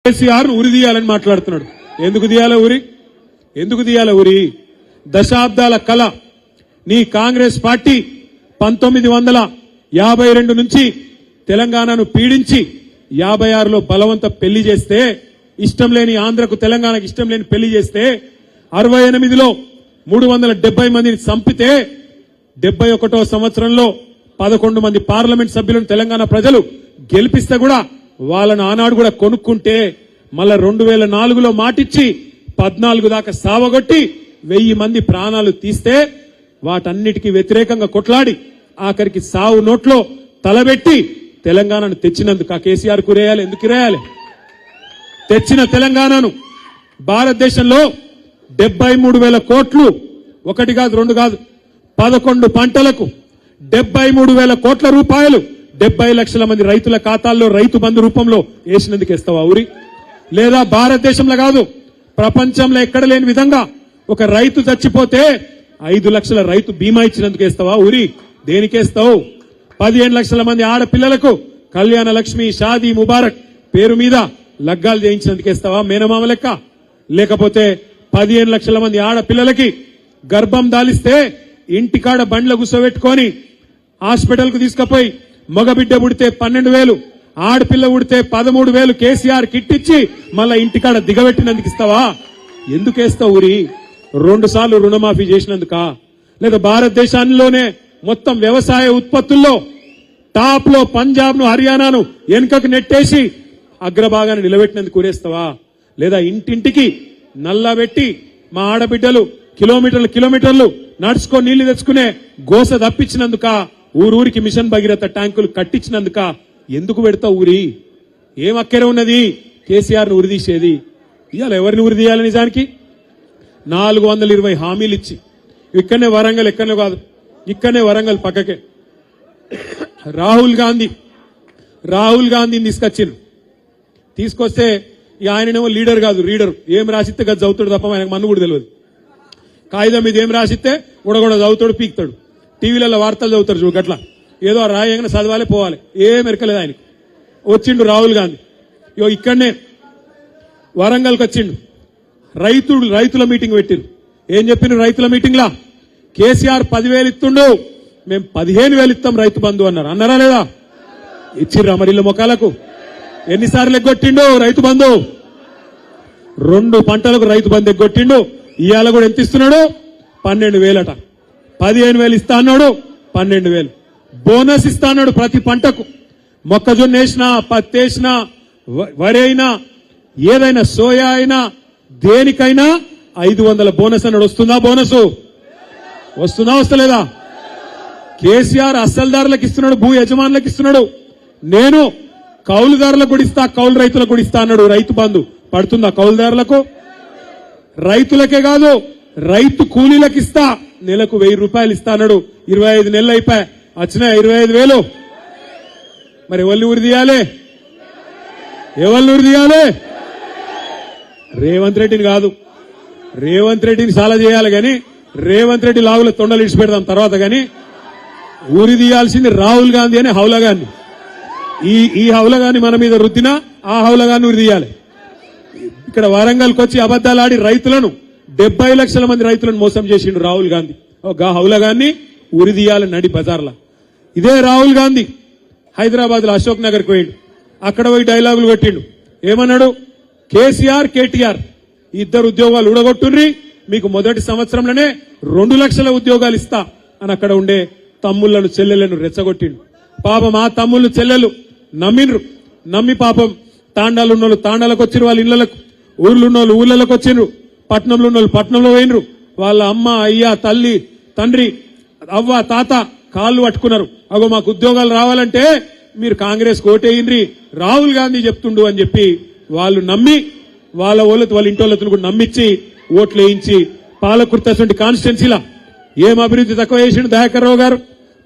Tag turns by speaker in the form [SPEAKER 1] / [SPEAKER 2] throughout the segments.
[SPEAKER 1] కేసీఆర్ ఉరి తీయాలని మాట్లాడుతున్నాడు. ఎందుకు తీయాల ఉరి? దశాబ్దాల కళ నీ కాంగ్రెస్ పార్టీ 1952 నుంచి తెలంగాణను పీడించి 56లో బలవంత పెళ్లి చేస్తే, ఇష్టం లేని ఆంధ్రకు తెలంగాణకు ఇష్టం లేని పెళ్లి చేస్తే, 68లో 370 మందిని చంపితే, 71వ సంవత్సరంలో 11 మంది పార్లమెంట్ సభ్యులను తెలంగాణ ప్రజలు గెలిపిస్తే కూడా వాళ్ళను ఆనాడు కూడా కొనుక్కుంటే, మళ్ళా 2004లో మాటిచ్చి 14 దాకా సావగొట్టి 1000 మంది ప్రాణాలు తీస్తే, వాటన్నిటికీ వ్యతిరేకంగా కొట్లాడి ఆఖరికి సావు నోట్లో తలబెట్టి తెలంగాణను తెచ్చినందుకు ఆ కేసీఆర్ కురేయాలి. ఎందుకు రేయాలి? తెచ్చిన తెలంగాణను భారతదేశంలో 73,000 కోట్లు, ఒకటి కాదు రెండు కాదు, 11 పంటలకు 73,000 కోట్ల రూపాయలు 70 లక్షల మంది రైతుల ఖాతాల్లో రైతు బంధు రూపంలో వేసినందుకు ఇస్తావా ఊరి? లేదా భారతదేశంలో కాదు ప్రపంచంలో ఎక్కడ లేని విధంగా ఒక రైతు చచ్చిపోతే 5 లక్షల రైతు బీమా ఇచ్చినందుకు ఇస్తావా ఊరి? దేనికేస్తావు? 15 లక్షల మంది ఆడపిల్లలకు కళ్యాణ లక్ష్మి, షాదీ ముబారక్ పేరు మీద లగ్గాలు చేయించినందుకు ఇస్తావా మేనమామ లెక్క? లేకపోతే 15 లక్షల మంది ఆడపిల్లలకి గర్భం దాలిస్తే ఇంటికాడ బండ్ల గుసబెట్టుకొని హాస్పిటల్ కు తీసుకుపోయి మగబిడ్డ పుడితే 12,000, ఆడపిల్ల పుడితే 13,000 కేసీఆర్ కిట్ ఇచ్చి మళ్ళా ఇంటికాడ దిగబెట్టినందుకు ఇస్తావా? ఎందుకేస్తావు ఊరి? 2 సార్లు రుణమాఫీ చేసినందుక? లేదా భారతదేశంలోనే మొత్తం వ్యవసాయ ఉత్పత్తుల్లో టాప్ లో పంజాబ్ ను, హర్యానాను వెనుకకు నెట్టేసి అగ్రభాగాన్ని నిలబెట్టినందుకు ఊరేస్తావా? లేదా ఇంటింటికి నల్లబెట్టి మా ఆడబిడ్డలు కిలోమీటర్లు నడుచుకొని నీళ్లు తెచ్చుకునే గోస తప్పించినందుక? ఊరూరికి మిషన్ భగీరథ ట్యాంకులు కట్టించినందుక? ఎందుకు పెడతావు ఊరి? ఏం అక్కర ఉన్నది కేసీఆర్ ను ఉరిదీసేది? ఇవాళ ఎవరిని ఉరిదీయాలి? నిజానికి 420 హామీలు ఇచ్చి ఇక్కడనే వరంగల్, ఎక్కడనే కాదు ఇక్కడనే వరంగల్ పక్కకే రాహుల్ గాంధీని తీసుకొస్తే ఆయననేమో లీడర్ కాదు రీడర్. ఏం రాసిస్తే గది చదువుతాడు తప్ప ఆయనకు మన్ను కూడా తెలియదు. కాగితం మీద ఏం రాసిస్తే కూడా చదువుతాడు, పీకుతాడు. టీవీలలో వార్తలు చదువుతారు చూడు గట్లా, ఏదో రాయంగానే చదవాలి పోవాలి, ఏం ఎరకలేదు ఆయనకు. వచ్చిండు రాహుల్ గాంధీ, ఇక్కడనే వరంగల్కి వచ్చిండు. రైతుల మీటింగ్ పెట్టిండు. ఏం చెప్పిండు రైతుల మీటింగ్ లా? కేసీఆర్ 10,000 ఇస్తుండు, మేము 15,000 ఇస్తాం రైతు బంధు అన్నారు. అన్నారా లేదా? ఇచ్చిర్రా మరి ఇళ్ళ మొక్కలకు? ఎన్నిసార్లు ఎగ్గొట్టిండు రైతు బంధు? 2 పంటలకు రైతు బంధు ఎగ్గొట్టిండు. ఇవాళ కూడా ఎంత ఇస్తున్నాడు? 12,000 అట. 15,000 ఇస్తా అన్నాడు, 12,000 బోనస్ ఇస్తా అన్నాడు ప్రతి పంటకు. మొక్కజొన్న వేసినా, పత్తి వేసినా, వరి అయినా, ఏదైనా సోయా అయినా, దేనికైనా 500 బోనస్ అన్నాడు. వస్తుందా బోనస్? వస్తలేదా? కేసీఆర్ అసలుదారులకు ఇస్తున్నాడు, భూ యజమానులకు ఇస్తున్నాడు. నేను కౌలుదారులకు కూడా ఇస్తా, కౌలు రైతులకు కూడా ఇస్తా అన్నాడు. రైతు బంధు పడుతుందా కౌలుదారులకు? రైతులకే కాదు రైతు కూలీలకు ఇస్తా, నెలకు 1000 రూపాయలు ఇస్తా అన్నాడు. 25 నెలలు అయిపోయి వచ్చినాయి 25,000. మరి ఎవరిని ఉరిదీయాలి? రేవంత్ రెడ్డిని కాదు. రేవంత్ రెడ్డిని చాలా చేయాలి గాని, రేవంత్ రెడ్డి లాగుల తొండలు ఇడిచి పెడదాం తర్వాత. గాని ఊరి తీయాల్సింది రాహుల్ గాంధీ అనే హౌలగాన్ని. ఈ హౌలగాన్ని మన మీద రుద్దినా ఆ హౌలగాన్ని ఉరి తీయాలి. ఇక్కడ వరంగల్కి వచ్చి అబద్దాలు ఆడి రైతులను 70 లక్షల మంది రైతులను మోసం చేసిండు రాహుల్ గాంధీ. హౌలగాన్ని ఉరి తీయాలి నడి బజార్లా. ఇదే రాహుల్ గాంధీ హైదరాబాద్ లో అశోక్ నగర్ కు పోయిండు. అక్కడ పోయి డైలాగులు పెట్టిండు. ఏమన్నాడు? కేసీఆర్, కేటీఆర్ ఇద్దరు ఉద్యోగాలు ఊడగొట్టుండ్రి, మీకు మొదటి సంవత్సరంలోనే 2 లక్షల ఉద్యోగాలు ఇస్తా అని అక్కడ ఉండే తమ్ముళ్లను, చెల్లెళ్లను రెచ్చగొట్టిండు. పాపం ఆ తమ్ముళ్ళు, చెల్లెలు నమ్మి పాపం తాండాలు ఉన్నోళ్ళు తాండాలకు వచ్చిరు, వాళ్ళ ఇళ్లకు, ఊర్లున్నోళ్ళు ఊర్లకు వచ్చిండ్రు, పట్నంలో ఉన్నోళ్ళు పట్నంలో పోయినరు. వాళ్ళ అమ్మ, అయ్య, తల్లి, తండ్రి, అవ్వ, తాత కాళ్ళు పట్టుకున్నారు. అగో మాకు ఉద్యోగాలు రావాలంటే మీరు కాంగ్రెస్ ఓటేయండ్రి, రాహుల్ గాంధీ చెప్తుండు అని చెప్పి వాళ్ళు నమ్మి వాళ్ళ ఇంటోళ్ళతో కూడా నమ్మించి ఓట్లు వేయించి పాలకుర్తి లాంటి కాన్స్టిట్యున్సీలా ఏం అభివృద్ధి తక్కువ చేసిండు దయాకర్ రావు గారు?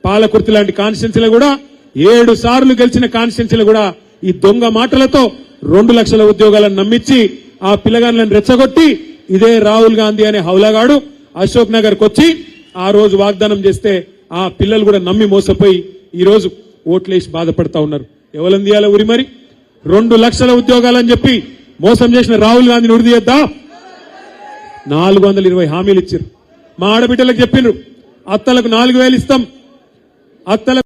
[SPEAKER 1] పాలకుర్తి లాంటి కాన్స్టిట్యున్సీలో కూడా 7 సార్లు గెలిచిన కాన్స్టిట్యున్సీలో కూడా ఈ దొంగ మాటలతో 2 లక్షల ఉద్యోగాలను నమ్మించి ఆ పిల్లగాళ్ళని రెచ్చగొట్టి ఇదే రాహుల్ గాంధీ అనే హౌలగాడు అశోక్ నగర్ కు వచ్చి ఆ రోజు వాగ్దానం చేస్తే ఆ పిల్లలు కూడా నమ్మి మోసపోయి ఈ రోజు ఓట్లేసి బాధపడతా ఉన్నారు. ఎవరిని తీయాలి ఉరి? మరి 2 లక్షల ఉద్యోగాలని చెప్పి మోసం చేసిన రాహుల్ గాంధీని ఉరిదీయద్దా? 420 హామీలు ఇచ్చారు. మా ఆడబిడ్డలకు చెప్పిండ్రు, అత్తలకు 4000 ఇస్తాం, అత్తలకు